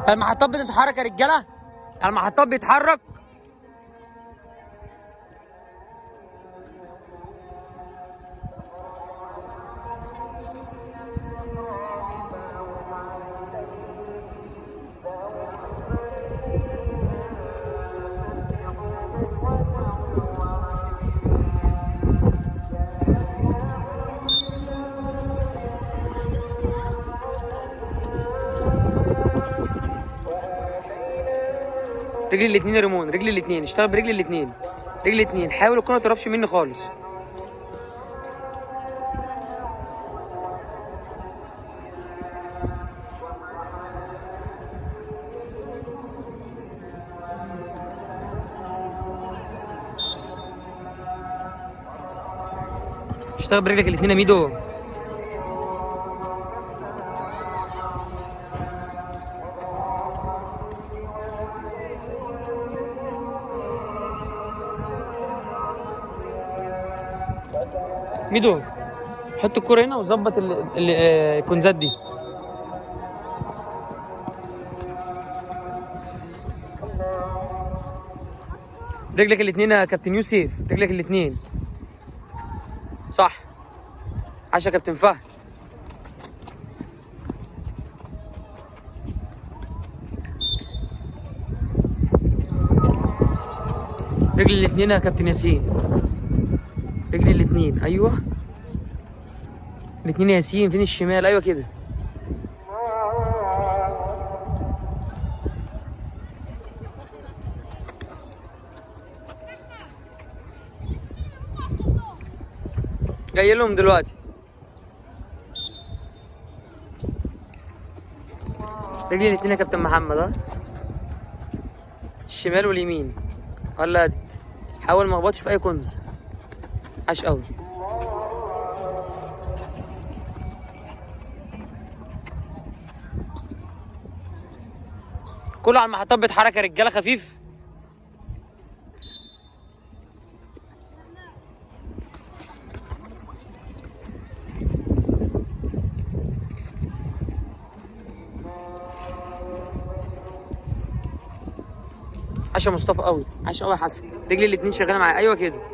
المحطات بتتحرك يا رجاله، المحطات بيتحرك. رجلي الاثنين يا ريمون، رجلي الاثنين، اشتغل برجلي الاثنين، رجلي الاثنين، حاول الكوره ما تقربش مني خالص. اشتغل برجلك الاثنين يا ميدو. ميدو حط الكوره هنا وظبط الكونزات دي. رجلك الاثنين يا كابتن يوسف، رجلك الاثنين صح. عشا كابتن فهد. رجلي الاثنين يا كابتن ياسين، رجلي الاثنين، ايوه الاثنين يا ياسين. فين الشمال؟ ايوه كده. جاي لهم دلوقتي. رجلي الاثنين يا كابتن محمد، ها الشمال واليمين. ولد حاول ما اخبطش في اي كنز. عاش قوي. كله على المحطات بيتحرك يا رجاله، خفيف. عاش يا مصطفى قوي، عاش قوي يا حسن. رجلي الاثنين شغاله معايا، ايوه كده.